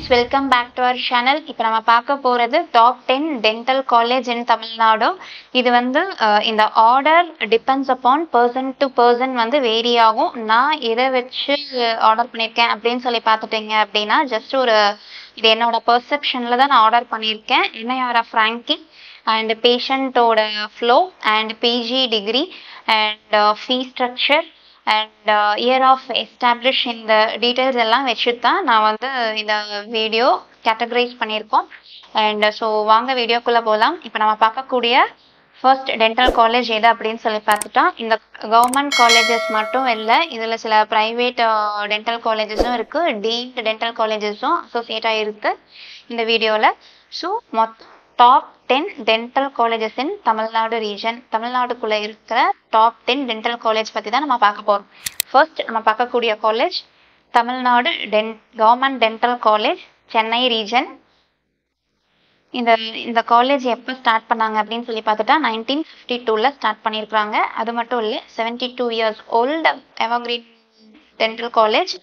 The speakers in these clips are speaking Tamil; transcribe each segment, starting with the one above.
friends, welcome back to our channel. இப்போ நம்ம பார்க்க போறது top 10 dental college in Tamil Nadu. இது வந்து இந்த order depends upon person to person வந்து vary ஆகும். நான் எதை வச்சு ஆர்டர் பண்ணியிருக்கேன் அப்படின்னு சொல்லி பார்த்துட்டீங்க அப்படின்னா ஜஸ்ட் ஒரு இது என்னோட பெர்செப்ஷன்ல தான் நான் ஆர்டர் பண்ணியிருக்கேன். NIRF ranking and பேஷண்ட்டோட flow and PG degree and fee structure and year of establish இந்த டீட்டெயில்ஸ் எல்லாம் வச்சு தான் நான் வந்து இந்த வீடியோ கேட்டகரைஸ் பண்ணியிருக்கோம். அண்ட் ஸோ வாங்க வீடியோக்குள்ளே போகலாம். இப்போ நம்ம பார்க்கக்கூடிய ஃபர்ஸ்ட் டென்டல் காலேஜ் எது அப்படின்னு சொல்லி பார்த்துட்டா, இந்த கவர்மெண்ட் காலேஜஸ் மட்டும் இல்லை, இதில் சில ப்ரைவேட் டென்டல் காலேஜஸும் இருக்குது, டீம்டு டென்டல் காலேஜஸும் அசோசியேட்டாக இருக்குது இந்த வீடியோவில். ஸோ மொத்தம் top 10 dental colleges in Tamil Nadu region, தமிழ்நாடுக்குள்ளே இருக்கிற டாப் 10 டென்டல் காலேஜ் பற்றி தான் நம்ம பார்க்க போகிறோம். ஃபர்ஸ்ட் நம்ம பார்க்கக்கூடிய college Tamil Nadu government dental college, Chennai region. இந்த காலேஜ் எப்போ ஸ்டார்ட் பண்ணாங்க அப்படின்னு சொல்லி பார்த்துட்டா 1952 ஸ்டார்ட் பண்ணியிருக்கிறாங்க. அது மட்டும் இல்லை, 72 years old evergreen dental college.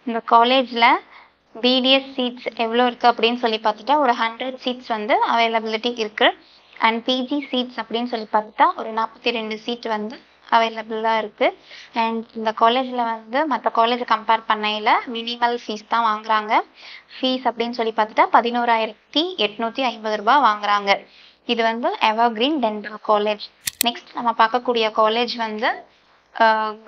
இந்த காலேஜில் பிடிஎஸ் சீட்ஸ் எவ்வளோ இருக்குது அப்படின்னு சொல்லி பார்த்துட்டா ஒரு 100 சீட்ஸ் வந்து அவைலபிலிட்டி இருக்குது. அண்ட் பிஜி சீட்ஸ் அப்படின்னு சொல்லி பார்த்துட்டா ஒரு 42 சீட் வந்து அவைலபிளாக இருக்குது. அண்ட் இந்த காலேஜில் வந்து மற்ற காலேஜை கம்பேர் பண்ணையில் மினிமல் ஃபீஸ் தான் வாங்குறாங்க. ஃபீஸ் அப்படின்னு சொல்லி பார்த்துட்டா 11,850 ரூபாய் வாங்குறாங்க. இது வந்து எவர்கிரீன் டென்டல் காலேஜ். நெக்ஸ்ட் நம்ம பார்க்கக்கூடிய காலேஜ் வந்து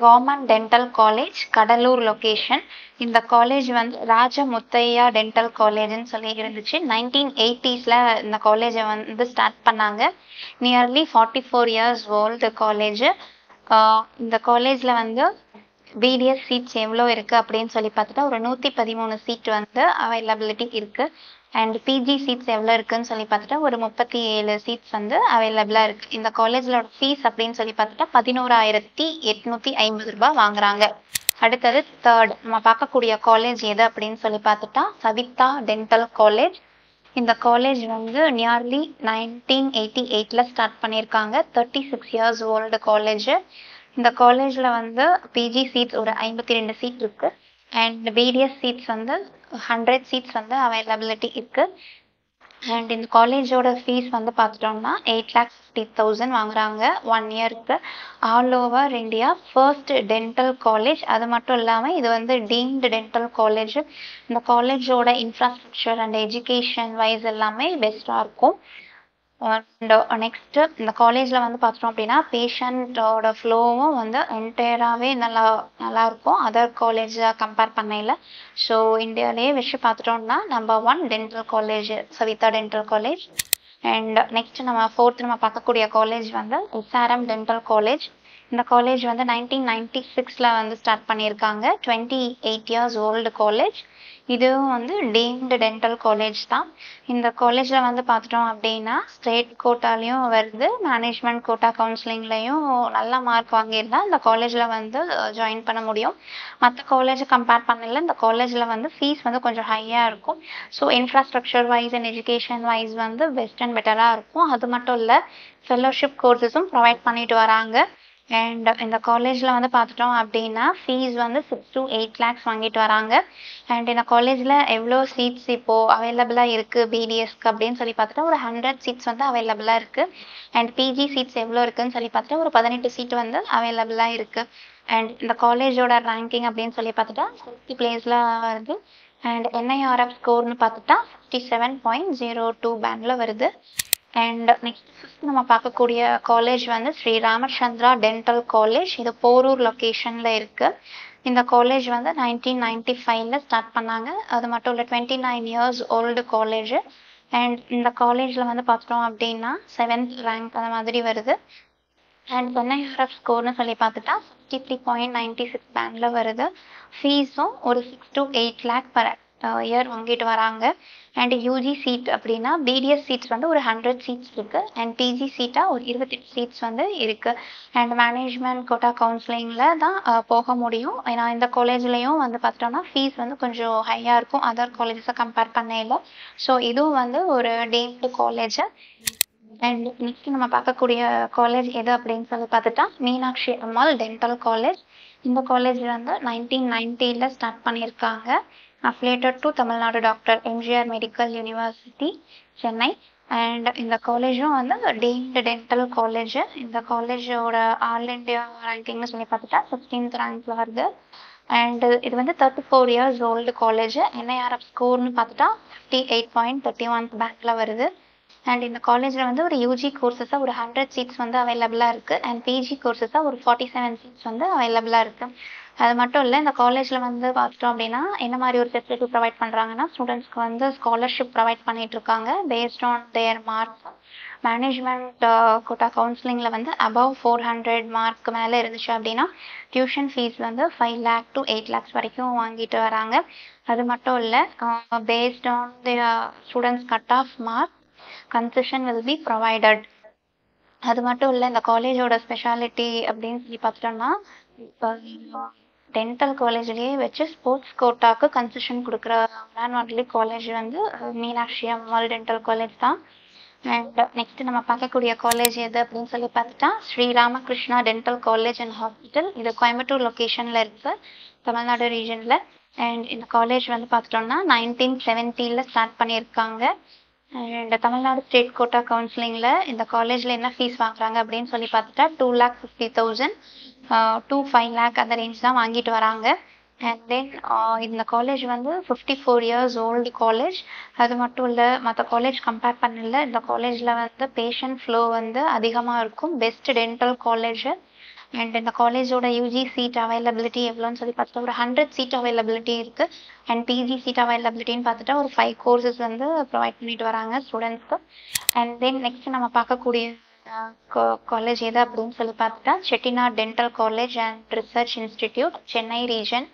government dental college, Cuddalore location. இந்த காலேஜ் வந்து ராஜமுத்தையா டென்டல் காலேஜ்னு சொல்லி இருந்துச்சு. 1980s இந்த காலேஜை வந்து ஸ்டார்ட் பண்ணாங்க. Nearly 44 years old college. இந்த காலேஜில் வந்து பிடிஎஸ் சீட்ஸ் எவ்வளோ இருக்குது அப்படின்னு சொல்லி பார்த்துட்டா ஒரு 113 சீட் வந்து அவைலபிலிட்டி இருக்குது. அண்ட் பிஜி சீட்ஸ் எவ்வளோ இருக்குதுன்னு சொல்லி பார்த்துட்டா ஒரு 37 சீட்ஸ் வந்து அவைலபிளாக இருக்குது. இந்த காலேஜிலோட ஃபீஸ் அப்படின்னு சொல்லி பார்த்துட்டா 11,850 ரூபாய் வாங்குறாங்க. அடுத்தது தேர்ட் நம்ம பார்க்கக்கூடிய காலேஜ் எது அப்படின்னு சொல்லி பார்த்துட்டா சவிதா டென்டல் காலேஜ். இந்த காலேஜ் வந்து நியர்லி 1988 ஸ்டார்ட் பண்ணியிருக்காங்க. 36 years ஓல்டு காலேஜ். இந்த காலேஜில் வந்து பிஜி சீட்ஸ் ஒரு 52 சீட் இருக்குது. அண்ட் பிடிஎஸ் சீட்ஸ் வந்து 100 சீட்ஸ் வந்து அவைலபிலிட்டி இருக்குது. அண்ட் இந்த காலேஜோட ஃபீஸ் வந்து பார்த்துட்டோம்னா 8,50,000 வாங்குறாங்க 1 இயருக்கு. All over India first dental college. அது மட்டும் இல்லாமல் இது வந்து டீம்டு டென்டல் காலேஜ். இந்த காலேஜோட இன்ஃப்ராஸ்ட்ரக்சர் அண்ட் எஜுகேஷன் வைஸ் எல்லாமே பெஸ்ட்டாக இருக்கும். அண்ட் நெக்ஸ்ட்டு இந்த காலேஜில் வந்து பார்த்தோம் அப்படின்னா பேஷண்ட்டோட ஃப்ளோவும் வந்து என்டையராகவே நல்லாயிருக்கும் அதர் காலேஜை கம்பேர் பண்ணையில். ஸோ இந்தியாவிலேயே வச்சு பார்த்துட்டோம்னா number 1 dental college Savitha dental college. And next நம்ம ஃபோர்த் நம்ம பார்க்கக்கூடிய காலேஜ் வந்து SRM டென்டல் காலேஜ். இந்த காலேஜ் வந்து 1996 வந்து ஸ்டார்ட் பண்ணியிருக்காங்க. 28 years ஓல்டு காலேஜ். இதுவும் வந்து டீம்டு டென்டல் காலேஜ் தான். இந்த காலேஜில் வந்து பார்த்துட்டோம் அப்படின்னா ஸ்டேட் கோட்டாலையும் வருது, மேனேஜ்மெண்ட் கோட்டா கவுன்சிலிங்லையும் நல்ல மார்க் வாங்கியிருந்தால் இந்த காலேஜில் வந்து ஜாயின் பண்ண முடியும். மற்ற காலேஜை கம்பேர் பண்ணல இந்த காலேஜில் வந்து ஃபீஸ் வந்து கொஞ்சம் ஹையாக இருக்கும். So infrastructure wise and education wise வந்து பெஸ்ட் அண்ட் பெட்டராக இருக்கும். அது மட்டும் இல்லை, ஃபெல்லோஷிப் கோர்சஸும் ப்ரொவைட் பண்ணிட்டு வராங்க. அண்ட் இந்த காலேஜில் வந்து பார்த்துட்டோம் அப்படின்னா ஃபீஸ் வந்து 6 to 8 lakhs வாங்கிட்டு வராங்க. அண்ட் இந்த காலேஜில் எவ்வளோ சீட்ஸ் இப்போது அவைலபிளாக இருக்குது பிடிஎஸ்க்கு அப்படின்னு சொல்லி பார்த்துட்டா ஒரு 100 சீட்ஸ் வந்து அவைலபிளாக இருக்குது. அண்ட் பிஜி சீட்ஸ் எவ்வளோ இருக்குதுன்னு சொல்லி பார்த்துட்டா ஒரு 18 சீட் வந்து அவைலபிளாக இருக்குது. அண்ட் இந்த காலேஜோட ரேங்கிங் அப்படின்னு சொல்லி பார்த்துட்டா 60th பிளேஸில் வருது. அண்ட் NIRF ஸ்கோர்னு பார்த்துட்டா 57.02 பேண்டில் வருது. அண்ட் நெக்ஸ்ட் ஃபிஃப்த் நம்ம பார்க்கக்கூடிய காலேஜ் வந்து ஸ்ரீ ராமச்சந்திரா டென்டல் காலேஜ். இது போரூர் லொக்கேஷனில் இருக்குது. இந்த காலேஜ் வந்து 1995 ஸ்டார்ட் பண்ணாங்க. அது மட்டும் இல்லை 29 years ஓல்டு காலேஜ். அண்ட் இந்த காலேஜில் வந்து பார்த்தோம் அப்படின்னா 7th ரேங்க் அந்த மாதிரி வருது. அண்ட் NIRF ஸ்கோர்னு சொல்லி பார்த்துட்டா 53.96 பேண்டில் வருது. ஃபீஸும் ஒரு 6 to 8 lakh per இயர் வாங்கிட்டு வராங்க. அண்ட் யூஜி சீட் அப்படின்னா பிடிஎஸ் சீட்ஸ் வந்து ஒரு 100 சீட்ஸ் இருக்குது. அண்ட் பிஜி சீட்டாக ஒரு 28 சீட்ஸ் வந்து இருக்குது. அண்ட் மேனேஜ்மெண்ட் கோட்டா கவுன்சிலிங்கில் தான் போக முடியும். ஏன்னா இந்த காலேஜ்லேயும் வந்து பார்த்தோம்னா ஃபீஸ் வந்து கொஞ்சம் ஹையாக இருக்கும் அதர் காலேஜஸை கம்பேர் பண்ணையில். ஸோ இதுவும் வந்து ஒரு டீம்டு காலேஜ். அண்ட் நெக்ஸ்ட் நம்ம பார்க்கக்கூடிய காலேஜ் எது அப்படின்னு சொல்லி பார்த்துட்டா மீனாட்சி அம்மாள் டென்டல் காலேஜ். இந்த காலேஜ் வந்து 1990ல ஸ்டார்ட் பண்ணியிருக்காங்க. Affiliated to Tamil Nadu doctor MGR medical university Chennai. And இந்த காலேஜும் வந்து டீம்டு டென்டல் காலேஜ். இந்த காலேஜோட ஆல் இண்டியா ரேங்கிங்னு சொல்லி பார்த்துட்டா 16th ரேங்க்ல வருது. அண்ட் இது வந்து 34 years ஓல்டு காலேஜ். NIRF ஸ்கோர்னு பார்த்துட்டா 58.31 பேங்க்ல வருது. அண்ட் இந்த காலேஜில் வந்து ஒரு யூஜி கோர்சஸாக ஒரு 100 சீட்ஸ் வந்து அவைலபிளாக இருக்குது. அண்ட் பிஜி கோர்சஸாக ஒரு 47 சீட்ஸ் வந்து அவைலபிளாக இருக்குது. அது மட்டும் இல்லை, இந்த காலேஜில் வந்து பார்த்துட்டோம் அப்படின்னா என்ன மாதிரி ஒரு ஃபெசிலிட்டி ப்ரொவைட் பண்ணுறாங்கன்னா, ஸ்டூடெண்ட்ஸ்க்கு வந்து ஸ்காலர்ஷிப் ப்ரொவைட் பண்ணிட்டு இருக்காங்க based on their marks. Management quota கவுன்சிலிங்கில் வந்து அபவ் 400 மார்க் மேலே இருந்துச்சு அப்படின்னா டியூஷன் ஃபீஸ் வந்து 5 lakh to 8 lakhs வரைக்கும் வாங்கிட்டு வராங்க. அது மட்டும் இல்லை, based on the students cut off mark concession will be provided. அது மட்டும் இல்லை, இந்த காலேஜோட ஸ்பெஷாலிட்டி அப்படின்னு சொல்லி பார்த்துட்டோம்னா, இப்போ டென்டல் காலேஜ்லேயே வச்சு ஸ்போர்ட்ஸ் கோட்டாக்கு கன்செஷன் கொடுக்குற ஒன்லி காலேஜ் வந்து மீனாட்சி அம்மாள் டென்டல் காலேஜ் தான். அண்ட் நெக்ஸ்ட் நம்ம பார்க்கக்கூடிய காலேஜ் எது அப்படின்னு சொல்லி பார்த்துட்டா Sri Ramakrishna dental college and hospital. இது கோயம்புத்தூர் லொக்கேஷனில் இருக்குது, தமிழ்நாடு ரீஜனில். அண்ட் இந்த காலேஜ் வந்து பார்த்துட்டோம்னா 1970ல ஸ்டார்ட் பண்ணியிருக்காங்க. அண்ட் தமிழ்நாடு ஸ்டேட் கோட்டா கவுன்சிலிங்கில் இந்த காலேஜில் என்ன ஃபீஸ் வாங்குறாங்க அப்படின்னு சொல்லி பார்த்துட்டா 2,50,000 to 5 lakh அந்த ரேஞ்ச் தான் வாங்கிட்டு வராங்க. அண்ட் தென் இந்த காலேஜ் வந்து 54 years ஓல்டு காலேஜ். அது மட்டும் இல்லை, மற்ற காலேஜ் கம்பேர் பண்ணல இந்த காலேஜில் வந்து பேஷண்ட் ஃப்ளோ வந்து அதிகமாக இருக்கும். Best dental college. அண்ட் இந்த காலேஜோட யூஜி சீட் அவைலபிலிட்டி எவ்வளோன்னு சொல்லி பார்த்துட்டா ஒரு 100 சீட் அவைலபிலிட்டி இருக்குது. அண்ட் பிஜி சீட் அவைலபிலிட்டின்னு பார்த்துட்டா ஒரு 5 courses வந்து ப்ரொவைட் பண்ணிட்டு வராங்க ஸ்டூடெண்ட்ஸ்க்கு. அண்ட் தென் நெக்ஸ்ட் நம்ம பார்க்கக்கூடிய காலேஜ் எது அப்படின்னு சொல்லி பார்த்துட்டா Chettinad dental college and research institute Chennai region.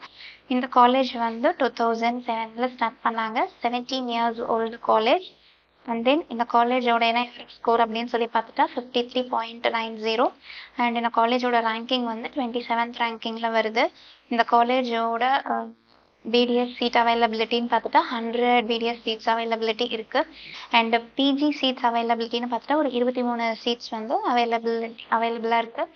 இந்த காலேஜ் வந்து 2007ல ஸ்டார்ட் பண்ணாங்க. 17 years old college. And then இந்த காலேஜோட NIRF ஸ்கோர் அப்படின்னு சொல்லி பார்த்துட்டா 53.90. அண்ட் இந்த காலேஜோட ரேங்கிங் வந்து 27th ரேங்கிங்கில் வருது. இந்த காலேஜோட BDS சீட் அவைலபிலிட்டின்னு பார்த்துட்டா 100 BDS சீட்ஸ் அவைலபிலிட்டி இருக்குது. அண்ட் பிஜி சீட்ஸ் அவைலபிலிட்டின்னு பார்த்துட்டா ஒரு 23 சீட்ஸ் வந்து அவைலபிளாக இருக்குது.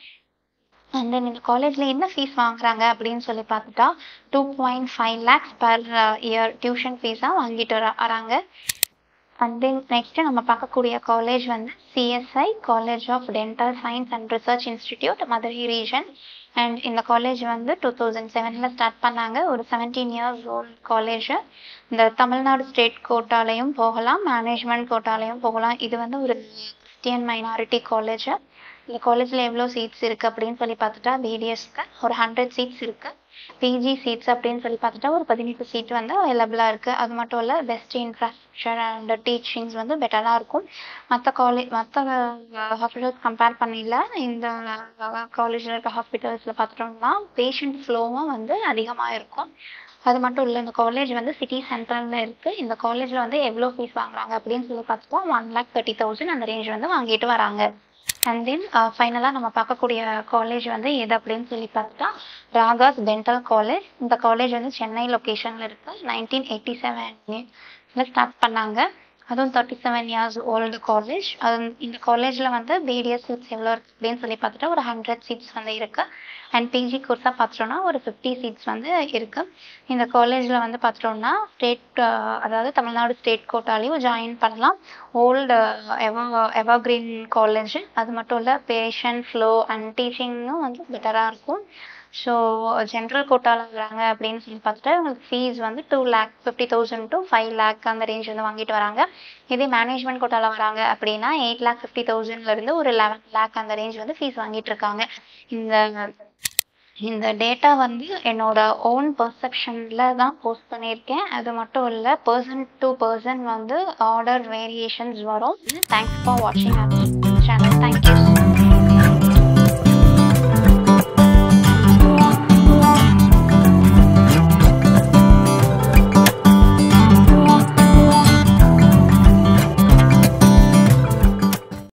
அண்ட் தென் இந்த காலேஜில் என்ன ஃபீஸ் வாங்குறாங்க அப்படின்னு சொல்லி பார்த்துட்டா 2.5 lakhs பர் இயர் டியூஷன் ஃபீஸாக வாங்கிட்டு வராங்க. அண்ட் தென் நெக்ஸ்ட்டு நம்ம பார்க்கக்கூடிய காலேஜ் வந்து CSI college of dental science and research institute Madurai region. And இந்த காலேஜ் வந்து 2007ல ஸ்டார்ட் பண்ணாங்க. ஒரு 17 years ஓல்டு காலேஜ். இந்த தமிழ்நாடு ஸ்டேட் கோட்டாலையும் போகலாம், மேனேஜ்மெண்ட் கோட்டாலையும் போகலாம். இது வந்து ஒரு கிறிஸ்டியன் மைனாரிட்டி காலேஜ். இந்த காலேஜில் எவ்வளோ சீட்ஸ் இருக்குது அப்படின்னு சொல்லி பார்த்துட்டா BDSக்கு ஒரு 100 சீட்ஸ் இருக்குது. பிஜி சீட்ஸ் அப்படின்னு சொல்லி பார்த்துட்டா ஒரு 18 சீட் வந்து அவைலபிளாக இருக்குது. அது மட்டும் இல்லை, பெஸ்ட் இன்ஃப்ராஸ்ட்ரக்சர் அண்ட் டீச்சிங்ஸ் வந்து பெட்டராக இருக்கும். மற்ற ஹாஸ்பிட்டல்ஸ் கம்பேர் பண்ணல இந்த காலேஜில் இருக்க ஹாஸ்பிட்டல்ஸில் பார்த்துட்டோம்னா பேஷண்ட் ஃப்ளோவும் வந்து அதிகமாக இருக்கும். அது மட்டும் இல்லை, இந்த காலேஜ் வந்து சிட்டி சென்ட்ரலில் இருக்குது. இந்த காலேஜில் வந்து எவ்வளோ ஃபீஸ் வாங்குறாங்க அப்படின்னு சொல்லி பார்த்துட்டா 1,30,000 அந்த ரேஞ்ச் வந்து வாங்கிட்டு வராங்க. அண்ட் தென் ஃபைனலாக நம்ம பார்க்கக்கூடிய காலேஜ் வந்து எது அப்படின்னு சொல்லி பார்த்துட்டா ராகாஸ் டென்டல் காலேஜ். இந்த காலேஜ் வந்து சென்னை லொக்கேஷனில் இருக்குது. 1987ல ஸ்டார்ட் பண்ணாங்க. அதுவும் 37 years ஓல்டு காலேஜ். இந்த காலேஜில் வந்து BDS சீட்ஸ் எவ்வளோ இருக்குது அப்படின்னு சொல்லி பார்த்துட்டா ஒரு 100 சீட்ஸ் வந்து இருக்குது. அண்ட் பிஜி கோர்ஸாக பார்த்துட்டோம்னா ஒரு 50 சீட்ஸ் வந்து இருக்குது. இந்த காலேஜில் வந்து பார்த்துட்டோம்னா அதாவது தமிழ்நாடு ஸ்டேட் கோட்டாலையும் ஜாயின் பண்ணலாம். Old evergreen college. அது மட்டும் இல்லை, பேஷண்ட் ஃப்ளோ அண்ட் டீச்சிங்கும் வந்து பெட்டராக இருக்கும். ஸோ ஜென்ரல் கோட்டாவில் வராங்க அப்படின்னு சொல்லி பார்த்துட்டா உங்களுக்கு ஃபீஸ் வந்து 2,50,000 to 5 lakh அந்த ரேஞ்ச் வந்து வாங்கிட்டு வராங்க. இதே மேனேஜ்மெண்ட் கோட்டாவில் வராங்க அப்படின்னா 8,50,000லேருந்து ஒரு 11 lakh அந்த ரேஞ்ச் வந்து ஃபீஸ் வாங்கிட்டு இருக்காங்க. இந்த டேட்டா வந்து என்னோட ஓன் பர்செப்ஷனில் தான் போஸ்ட் பண்ணியிருக்கேன். அது மட்டும் இல்லை, பர்சன் டு பர்சன் வந்து ஆர்டர் வேரியேஷன்ஸ் வரும். தேங்க்ஸ் ஃபார் வாட்சிங் அவர் சேனல். தேங்க்யூ.